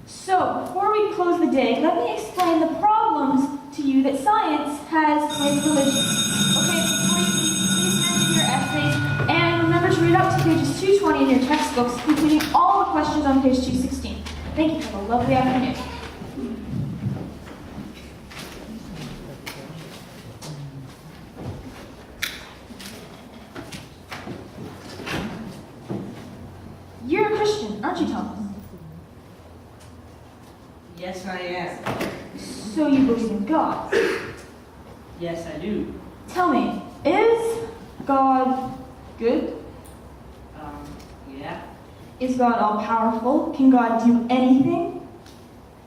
So, before we close the day, let me explain the problems to you that science has with religion. Okay, before you please mention your essays, and remember to read up to pages 220 in your textbooks, including all the questions on page 216. Thank you. Have a lovely afternoon. You're a Christian, aren't you, Thomas? Yes, I am. So you believe in God? Yes, I do. Tell me, is God good? Yeah. Is God all-powerful? Can God do anything?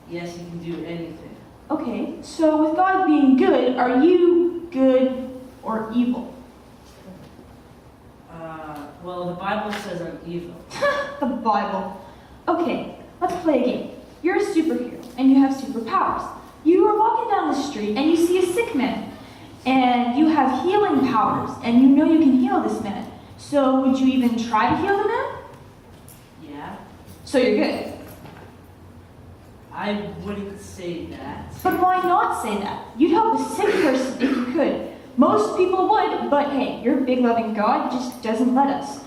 Yes, he can do anything. Okay, so with God being good, are you good or evil? Well, the Bible says I'm evil. The Bible. Okay, let's play a game. You're a superhero, and you have superpowers. You are walking down the street, and you see a sick man, and you have healing powers, and you know you can heal this man. So would you even try to heal the man? Yeah. So you're good. I wouldn't say that. But why not say that? You'd help a sick person if you could. Most people would, but hey, your big loving God just doesn't let us.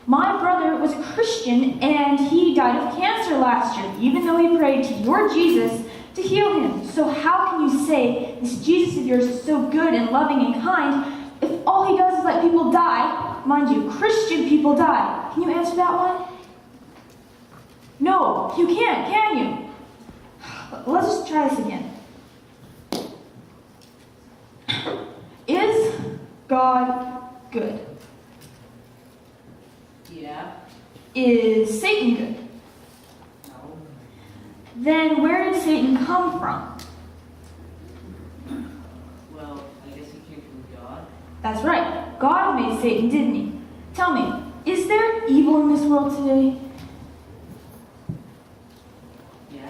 My brother was a Christian and he died of cancer last year, even though he prayed to your Jesus to heal him. So how can you say this Jesus of yours is so good and loving and kind if all he does is let people die? Mind you, Christian people die. Can you answer that one? No, you can't, can you? Let's just try this again. Is God good? Yeah. Is Satan good? No. Then where did Satan come from? Well, I guess he came from God. That's right. God made Satan, didn't he? Tell me, is there evil in this world today? Yeah.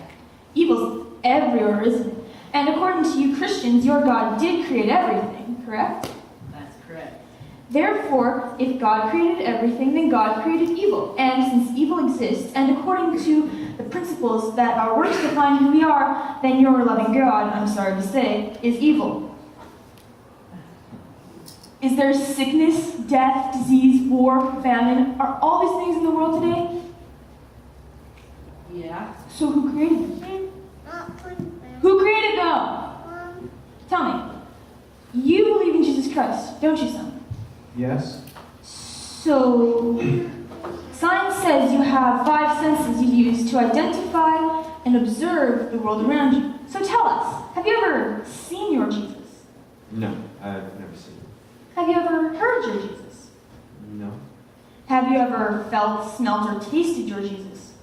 Evil's everywhere, isn't it? And according to you Christians, your God did create everything, correct? That's correct. Therefore, if God created everything, then God created evil. And since evil exists, and according to the principles that our works define who we are, then your loving God, I'm sorry to say, is evil. Is there sickness, death, disease, war, famine? Are all these things in the world today? Yeah. So who created them? Who created them? Tell me. You believe in Jesus Christ, don't you, son? Yes. So, science says you have 5 senses you use to identify and observe the world around you. So tell us, have you ever seen your Jesus? No, I've never seen it. Have you ever heard your Jesus? No. Have you ever felt, smelt, or tasted your Jesus?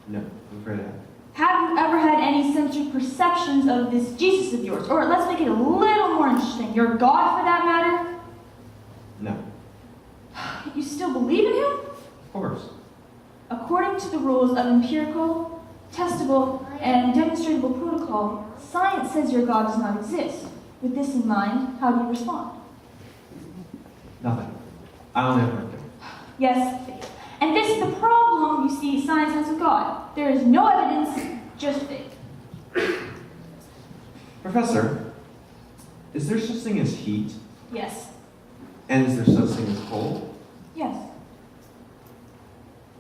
No, I'm afraid I haven't. Have you ever had any sensory perceptions of this Jesus of yours? Or let's make it a little more interesting, your God for that matter? No. You still believe in him? Of course. According to the rules of empirical, testable, and demonstrable protocol, science says your God does not exist. With this in mind, how do you respond? Nothing. I only have nothing. Yes, faith. And this is the problem, you see, science has with God. There is no evidence, just faith. Professor, is there such thing as heat? Yes. And is there such thing as cold? Yes.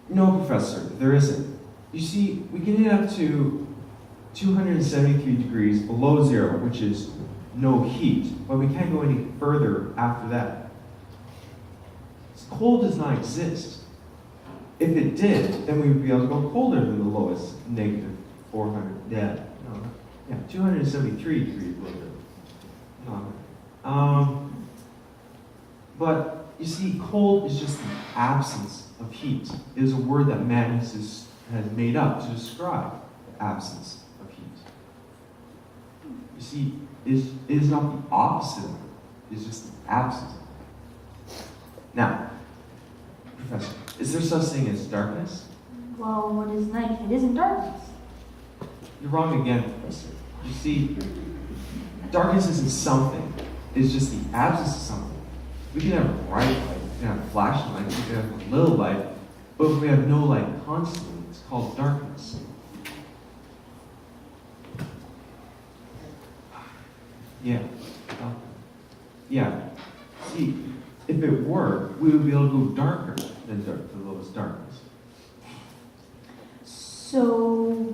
No, Professor, there isn't. You see, we can get up to 273 degrees below zero, which is no heat, but we can't go any further after that. Cold does not exist. If it did, then we would be able to go colder than the lowest, negative 400. Yeah, no, yeah, 273 degrees below zero. No. But you see, cold is just the absence of heat. It is a word that man has made up to describe the absence of heat. You see, it is not the opposite of it. It's just the absence of it. Now, Professor, is there such thing as darkness? Well, what is night if it isn't darkness? You're wrong again, Professor. You see, darkness isn't something. It's just the absence of something. We can have a bright light, we can have a flashing light, we can have a little light, but if we have no light constantly, it's called darkness. Yeah. Yeah. See, if it were, we would be able to go darker than the lowest darkness. So,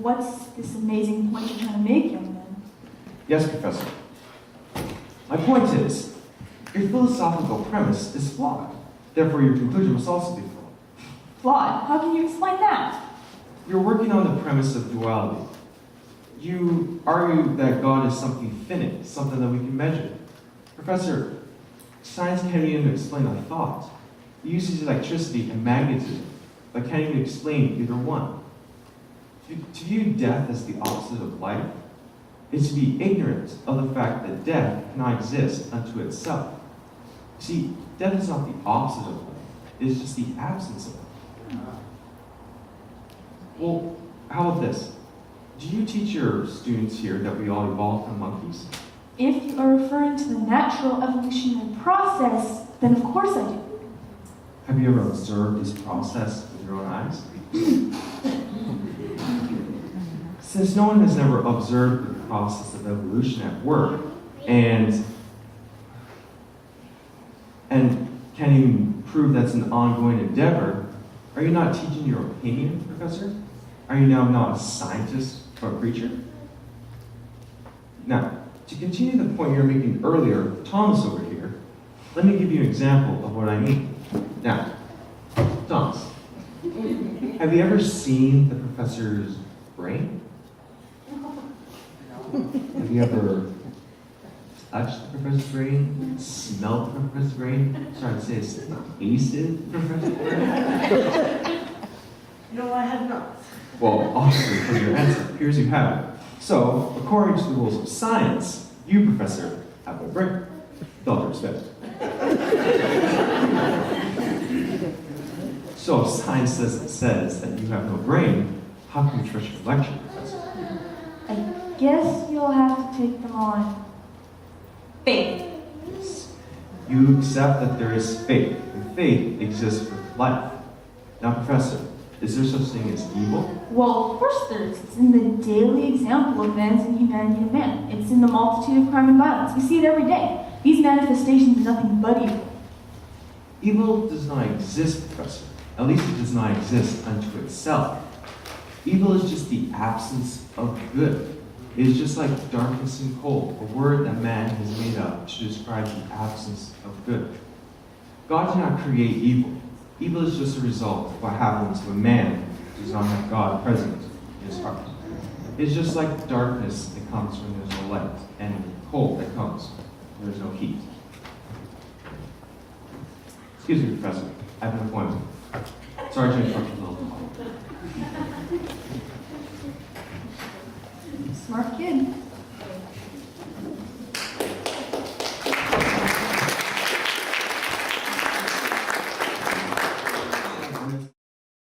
what's this amazing point you're trying to make, young man? Yes, Professor. My point is, your philosophical premise is flawed. Therefore, your conclusion must also be flawed. Flawed? How can you explain that? You're working on the premise of duality. You argue that God is something finite, something that we can measure. Professor, science can't even explain a thought. It uses electricity and magnetism, but can't even explain either one. To view death as the opposite of life is to be ignorant of the fact that death cannot exist unto itself. See, death is not the opposite of life. It is just the absence of life. Well, how about this? Do you teach your students here that we all evolved from monkeys? If you are referring to the natural evolutionary process, then of course I do. Have you ever observed this process with your own eyes? Since no one has ever observed the process of evolution at work and can't even prove that's an ongoing endeavor, are you not teaching your opinion, Professor? Are you now not a scientist but a preacher? Now, to continue the point you were making earlier, Thomas over here, let me give you an example of what I mean. Now, Thomas, have you ever seen the professor's brain? Have you ever touched the professor's brain? Smelled the professor's brain? Sorry to say, tasted the professor's brain? No, I have not. Well, obviously, from your answer, appears you have it. So, according to the rules of science, you, Professor, have no brain. With all due respect. So, if science says that you have no brain, how can you trust your lecture, Professor? I guess you'll have to take them on faith. You accept that there is fate, and fate exists with life. Now, Professor, is there such thing as evil? Well, of course there is. It's in the daily example of man's inhumanity to man. It's in the multitude of crime and violence. We see it every day. These manifestations are nothing but evil. Evil does not exist, Professor. At least it does not exist unto itself. Evil is just the absence of good. It is just like darkness and cold, a word that man has made up to describe the absence of good. God did not create evil. Evil is just a result of what happens when man does not have God present in his heart. It's just like darkness that comes when there's no light, and cold that comes when there's no heat. Excuse me, Professor. I have an appointment. Sorry to interrupt you.